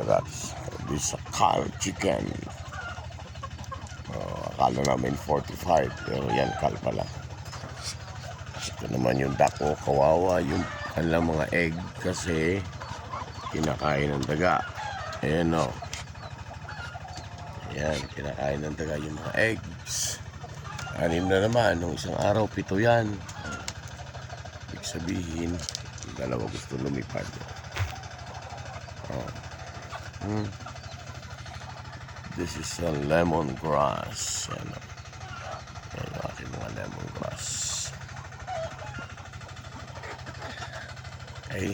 That's this a Carl chicken. Akala namin 45 pero yan Carl pala. Ito naman yung dako, kawawa yung kanilang mga egg kasi kinakain ng daga. Ayan o. Ayan, kinakain ng daga yung mga eggs. 6 na naman, nung isang araw 7 yan. Ibig sabihin, yung dalawa gusto lumipad. This is a lemongrass. Ayan o. Ayan yung aking mga lemongrass. Okay.